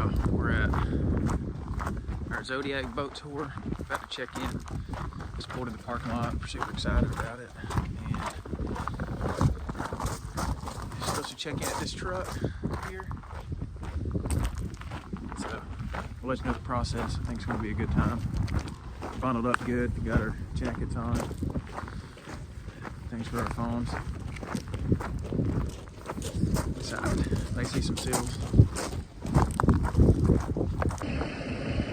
y'all. We're at our Zodiac boat tour. About to check in. Just pulled in the parking lot. We're super excited about it. And we're supposed to check in at this truck here. So we'll let you know the process. I think it's going to be a good time. Bundled up good. We got our jackets on. Thanks for our phones. Inside, they see some seals.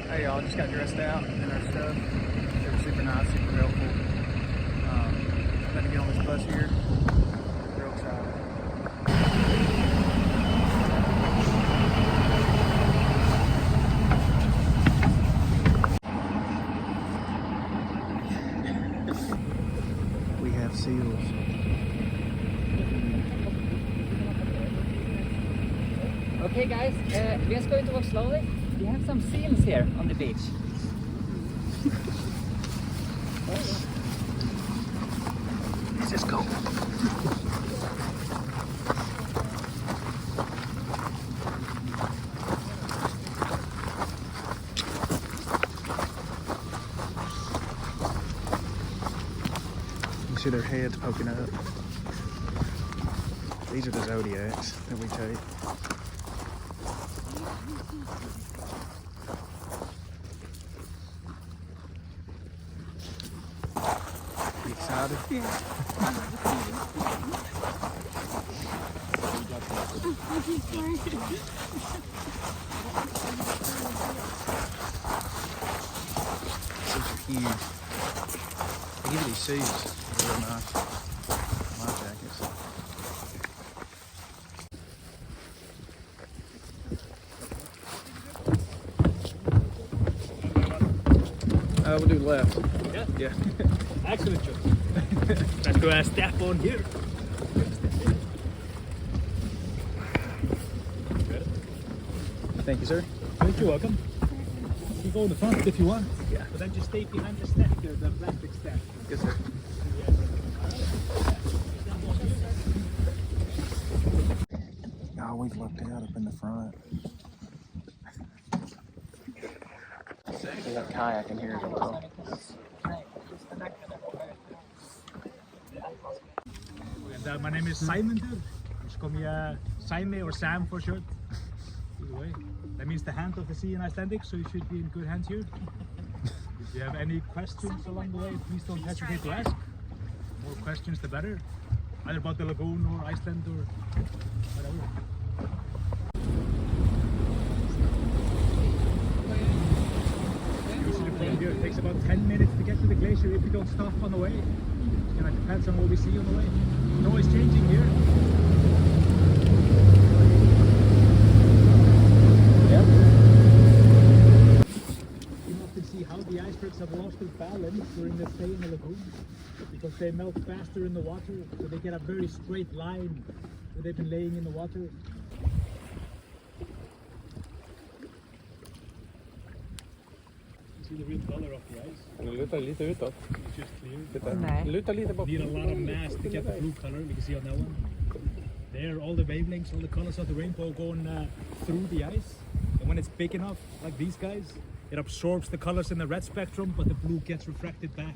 Hey y'all, just got dressed out in our stuff. They were super nice, super helpful. About to get on this bus here. Real excited. We have seals. Okay guys, we are going to walk slowly. We have some seals here on the beach. This is cool. You see their heads poking up. These are the Zodiacs that we take. You excited? Yeah. These are huge. They give you these suits. They're real nice. Life jackets. We'll do left. Yeah? Yeah. Excellent job. Let's go step on here. Thank you, sir. You're welcome. You can go in the front if you want. Yeah. But then just stay behind the step here, the plastic step. Yes, sir. Oh, we've looked out up in the front. We got a kayak in here as well. And my name is Simon here. Just call me Sime or Sam for short. Either way. That means the hand of the sea in Icelandic, so you should be in good hands here. If you have any questions along the way, please don't hesitate to ask. More questions the better. Either about the lagoon or Iceland or whatever. Usually from here it takes about 10 minutes to get to the glacier if we don't stop on the way. It depends on what we see on the way. It's always changing here. You can often see how the icebergs have lost their balance during their stay in the lagoon because they melt faster in the water, so they get a very straight line where they've been laying in the water. See the real color of the ice? Luta lite utåt. It's just clear. Nej. Luta lite bort. Need a lot of mass to get the blue color. You can see on that one. There, all the wavelengths, all the colors of the rainbow going through the ice. And when it's big enough, like these guys, it absorbs the colors in the red spectrum, but the blue gets refracted back.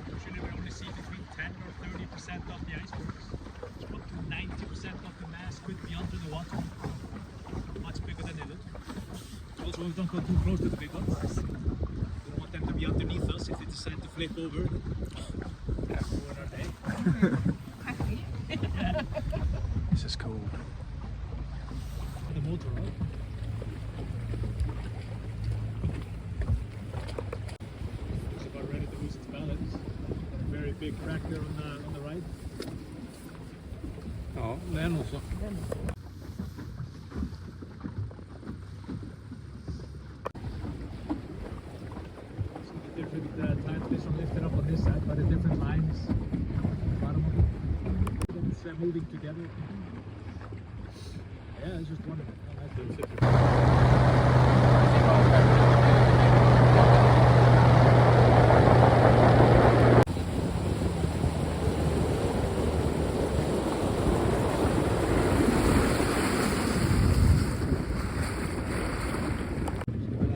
Usually we only see between 10 or 30% of the icebergs. So up to 90% of the mass could be under the water. Much bigger than they look. Also, we don't go too close to the big ones. We don't want them to be underneath us if they decide to flip over. Ruin our day. This is cool. The motor, right? It's about ready to lose its balance. Very big crack there on the right. Ja, det är nog så. So the took the time this one lifted up on this side by the different lines at the bottom of it. It's moving together. Yeah, it's just wonderful. I like it.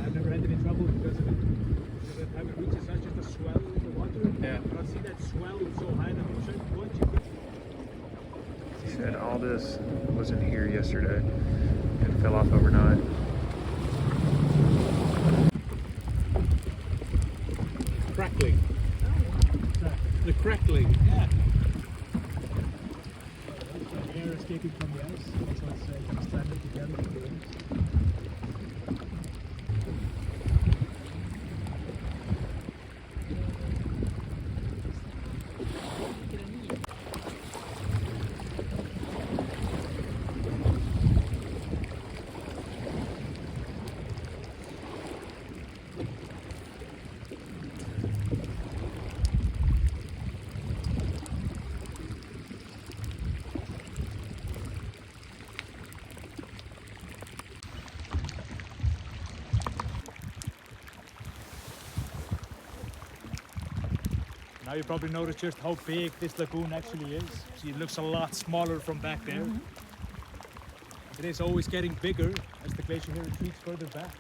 I've never had any trouble because of it. Because every time it reaches such just a swell in the water. Yeah. But I see that swell so high that at a certain point you could. He said all this was in here yesterday and fell off overnight. Crackling. The crackling, yeah. Air escaping from the ice, so it's kind of stranded together with the ice. Now you probably noticed just how big this lagoon actually is. See, it looks a lot smaller from back there. It is always getting bigger as the glacier here retreats further back.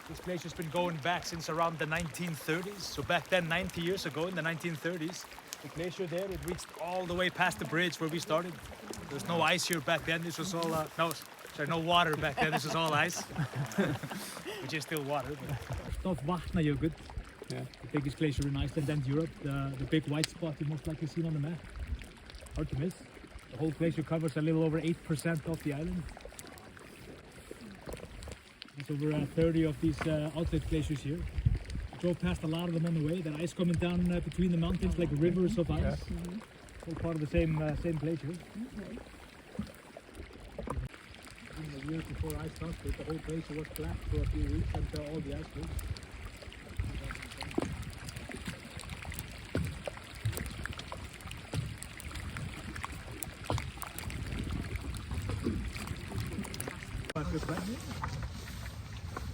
This glacier's been going back since around the 1930s. So back then, 90 years ago in the 1930s, the glacier there, it reached all the way past the bridge where we started. There was no ice here back then. This was all, no water back then. This was all ice. Which is still water. But Vatnajökull. Yeah. The biggest glacier in Iceland and Europe, the big white spot you most likely seen on the map. Hard to miss. The whole glacier covers a little over 8% of the island. There's over 30 of these outlet glaciers here. We drove past a lot of them on the way. The ice coming down between the mountains like rivers of ice. All part of the same glacier. In the years before ice touched it, the whole glacier was flat for a few weeks until all the ice broke.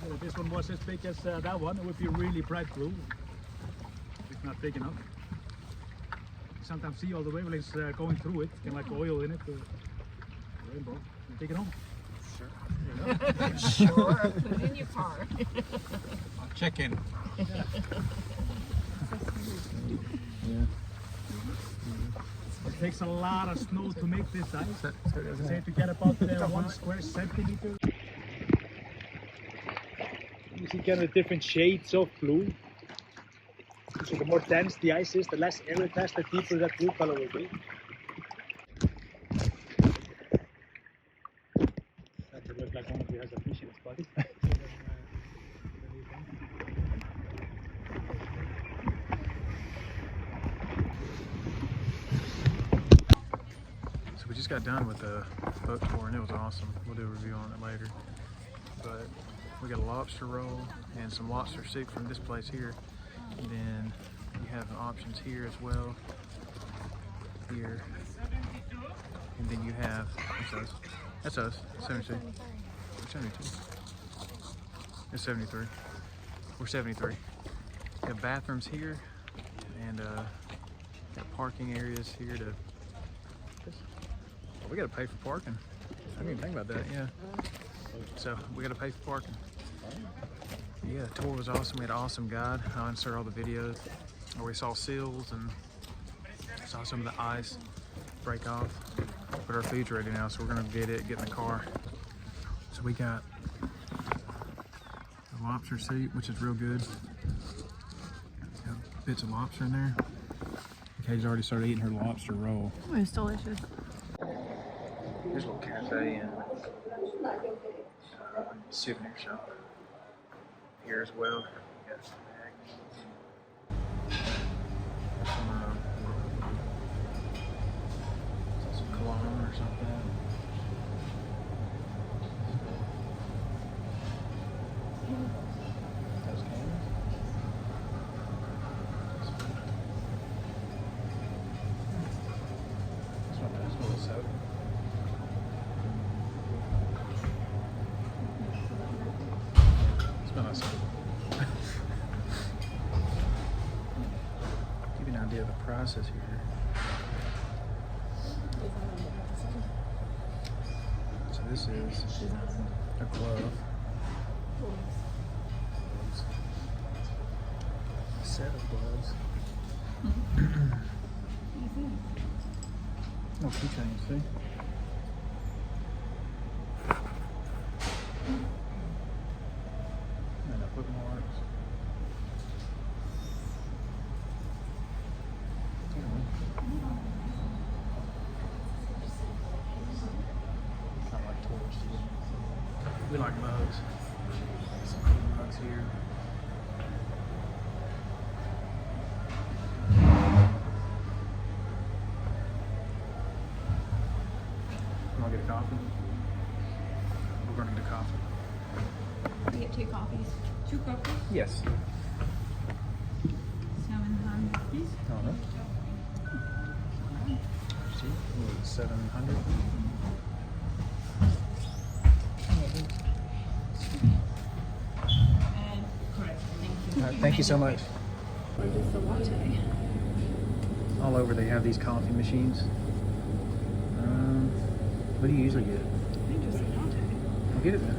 If this one was as big as that one, it would be really bright blue. It's not big enough. You sometimes see all the wavelengths going through it, kind of like oil in it. Rainbow. You take it home? Sure. Sure. Put it in your car. I'll check in. Yeah. It takes a lot of snow to make this ice. Say to get about 1 square centimeter. You see kind of different shades of blue. So the more dense the ice is, the less air it has, the deeper that blue color will be. That would look like one of you has a fish in its body. So we just got done with the boat tour and it was awesome. We'll do a review on it later. But we got a lobster roll and some lobster soup from this place here. And then you have options here as well. Here. And then you have, that's us. That's us, 72. We're 72. It's 73. We're 73. We have bathrooms here and got parking areas here to, we gotta pay for parking. I didn't even think about that, yeah. So we gotta pay for parking. Yeah, the tour was awesome. We had an awesome guide. I'll insert all the videos where we saw seals and saw some of the ice break off. But our food's ready now, so we're gonna get in the car. So we got the lobster soup, which is real good. Got bits of lobster in there. Kay's already started eating her lobster roll. Oh, it's delicious. There's a little cafe and souvenir shop here as well. Got some cologne or something. Those cans. prices here. So this is a glove. A set of gloves. Oh, keychains, see? And I put marks. I like toys too. We like mugs. Some cool mugs here. Want to get a coffee? We're going to get a coffee. You get 2 coffees. 2 coffees? Yes. 700, please. Oh, no. See? 700. Correct. Thank you. Thank you so much. Or just a latte. All over they have these coffee machines. What do you usually get? I think just a latte. I'll get it then.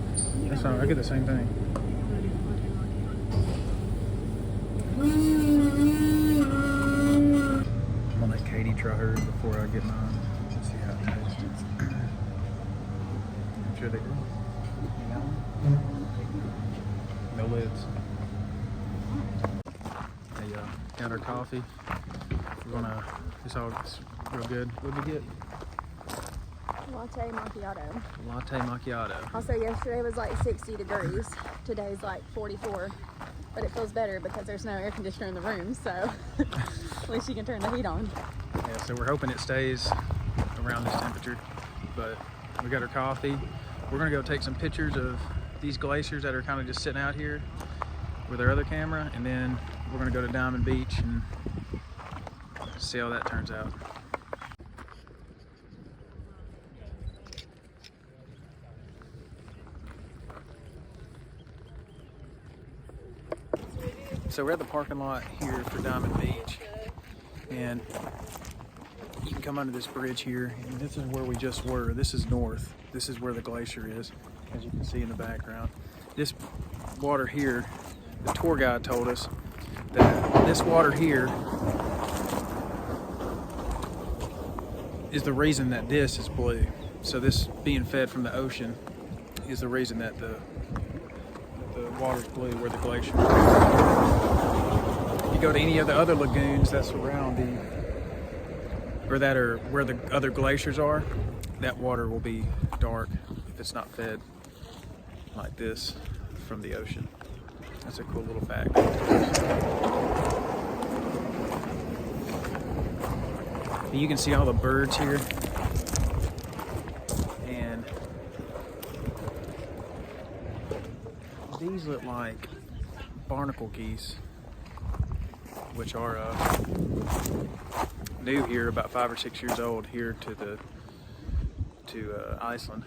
That's fine. I get the same thing. I'm gonna let Katie try hers before I get mine. Let's see how it tastes. I'm sure they do. No lids. Hey, got our coffee. We're gonna. It's all real good. What did we get? Latte macchiato. Latte macchiato. Also, yesterday was like 60 degrees. Today's like 44. But it feels better because there's no air conditioner in the room, so at least you can turn the heat on. Yeah, so we're hoping it stays around this temperature. But we got our coffee. We're gonna go take some pictures of these glaciers that are kind of just sitting out here with our other camera, and then we're gonna go to Diamond Beach and see how that turns out. So we're at the parking lot here for Diamond Beach, and you can come under this bridge here, and this is where we just were. This is north. This is where the glacier is, as you can see in the background. This water here, the tour guide told us that this water here is the reason that this is blue. So this being fed from the ocean is the reason that the water's blue where the glacier is. If you go to any of the other lagoons that surround or that are where the other glaciers are, that water will be dark if it's not fed like this from the ocean. That's a cool little fact. You can see all the birds here, and these look like barnacle geese, which are new here, about 5 or 6 years old here to Iceland.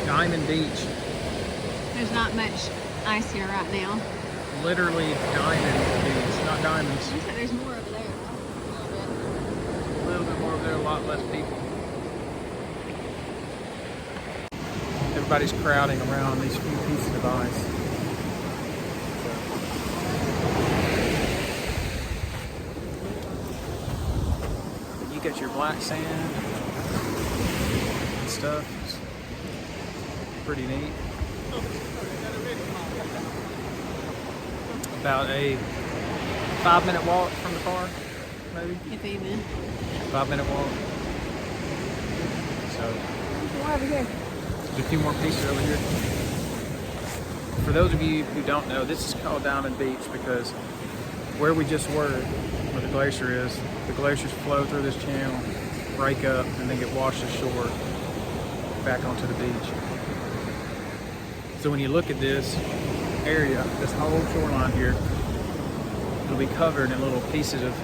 Diamond Beach. There's not much ice here right now. Literally diamond beach, not diamonds. Looks like there's more over there. A little bit more over there, a lot less people. Everybody's crowding around these few pieces of ice. You get your black sand and stuff. It's pretty neat. About a 5-minute walk from the car, maybe. If even. 5-minute walk. So More over here. there's a few more pieces over here. For those of you who don't know, this is called Diamond Beach because where we just were, where the glacier is, the glaciers flow through this channel, break up, and then get washed ashore back onto the beach. So when you look at this area, this whole shoreline here, it'll be covered in little pieces of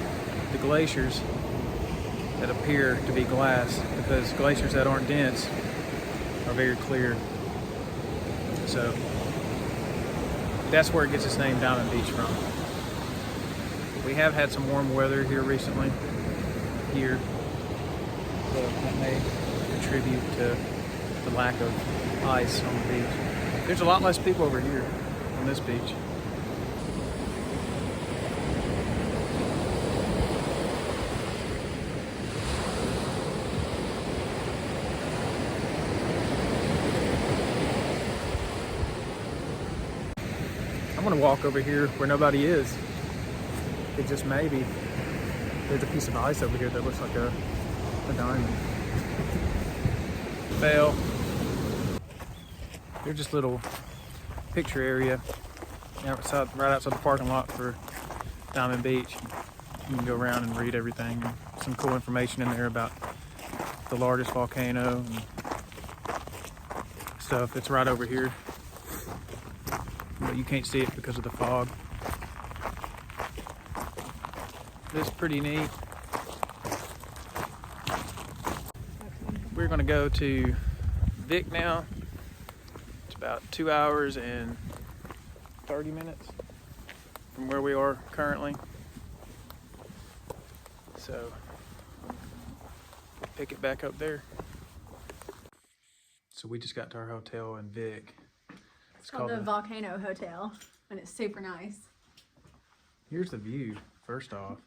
the glaciers that appear to be glass, because glaciers that aren't dense are very clear. So that's where it gets its name, Diamond Beach, from. We have had some warm weather here recently, so that may contribute to the lack of ice on the beach. There's a lot less people over here on this beach. I'm gonna walk over here where nobody is. It just maybe. There's a piece of ice over here that looks like a diamond. Fail. They're just little picture area outside, right outside the parking lot for Diamond Beach. You can go around and read everything. Some cool information in there about the largest volcano and stuff. It's right over here, but you can't see it because of the fog. This is pretty neat. We're gonna go to Vic now. It's about 2 hours and 30 minutes from where we are currently. So we'll pick it back up there. So we just got to our hotel in Vic. It's called the Volcano Hotel, and it's super nice. Here's the view, first off.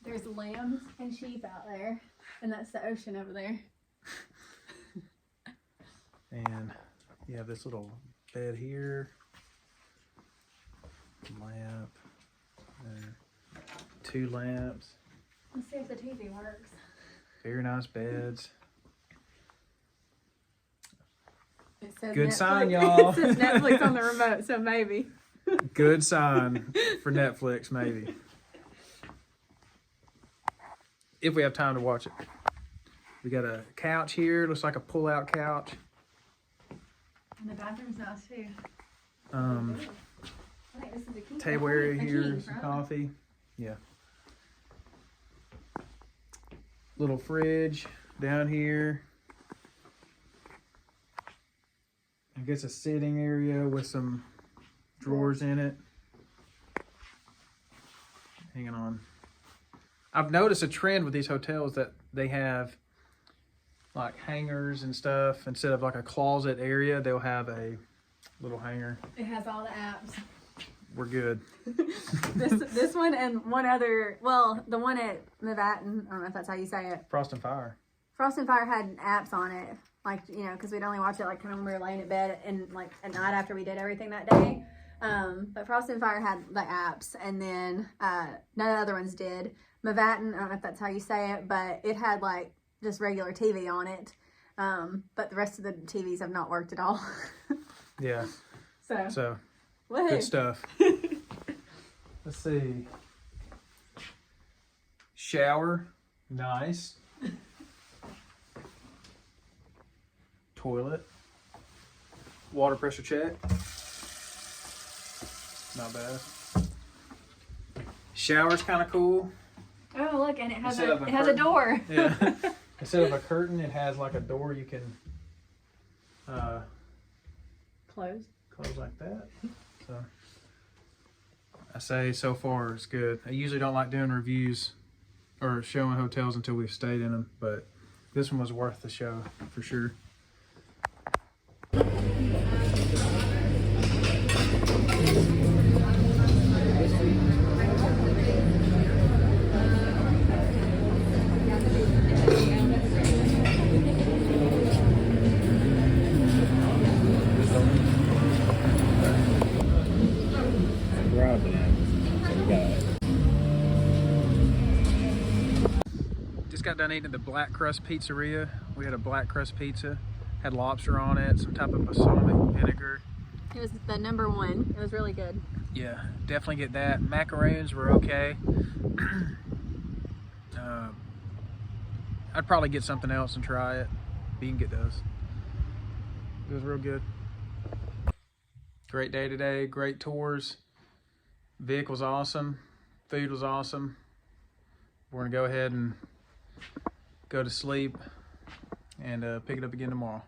There's lambs and sheep out there, and that's the ocean over there. And you have this little bed here, lamp, there, 2 lamps. Let's see if the TV works. Very nice beds. It says Good Netflix. sign, y'all. It says Netflix on the remote, so maybe. Good sign for Netflix, maybe. If we have time to watch it. We got a couch here, looks like a pull-out couch. And the bathroom's nice too. I think this is a king. Table area A here, king, some right? coffee. Yeah. Little fridge down here. I guess a sitting area with some drawers in it. Hanging on. I've noticed a trend with these hotels that they have like hangers and stuff. Instead of like a closet area, they'll have a little hanger. It has all the apps. We're good. This one and one other, well, the one at Mavatin, I don't know if that's how you say it. Frost and Fire. Frost and Fire had apps on it, like, you know, because we'd only watch it like kind of when we were laying in bed and like at night after we did everything that day. But Frost and Fire had the apps, and then none of the other ones did. Mavatin, I don't know if that's how you say it, but it had like just regular TV on it. But the rest of the TVs have not worked at all. Yeah. So woohoo. good stuff. Let's see. Shower. Nice. Toilet. Water pressure check. Not bad. Shower's kind of cool. Oh, look, and it has Instead of it has a curtain. door. Yeah. Instead of a curtain, it has like a door you can Close. close like that. So I say so far it's good. I usually don't like doing reviews or showing hotels until we've stayed in them, but this one was worth the show for sure. Just got done eating at the Black Crust Pizzeria. We had a Black Crust pizza, had lobster on it, some type of balsamic vinegar. It was the number one. It was really good. Yeah, definitely get that. Macaroons were okay. I'd probably get something else and try it. But you can get those. It was real good. Great day today, great tours. Vic was awesome. Food was awesome. We're gonna go ahead and go to sleep and pick it up again tomorrow.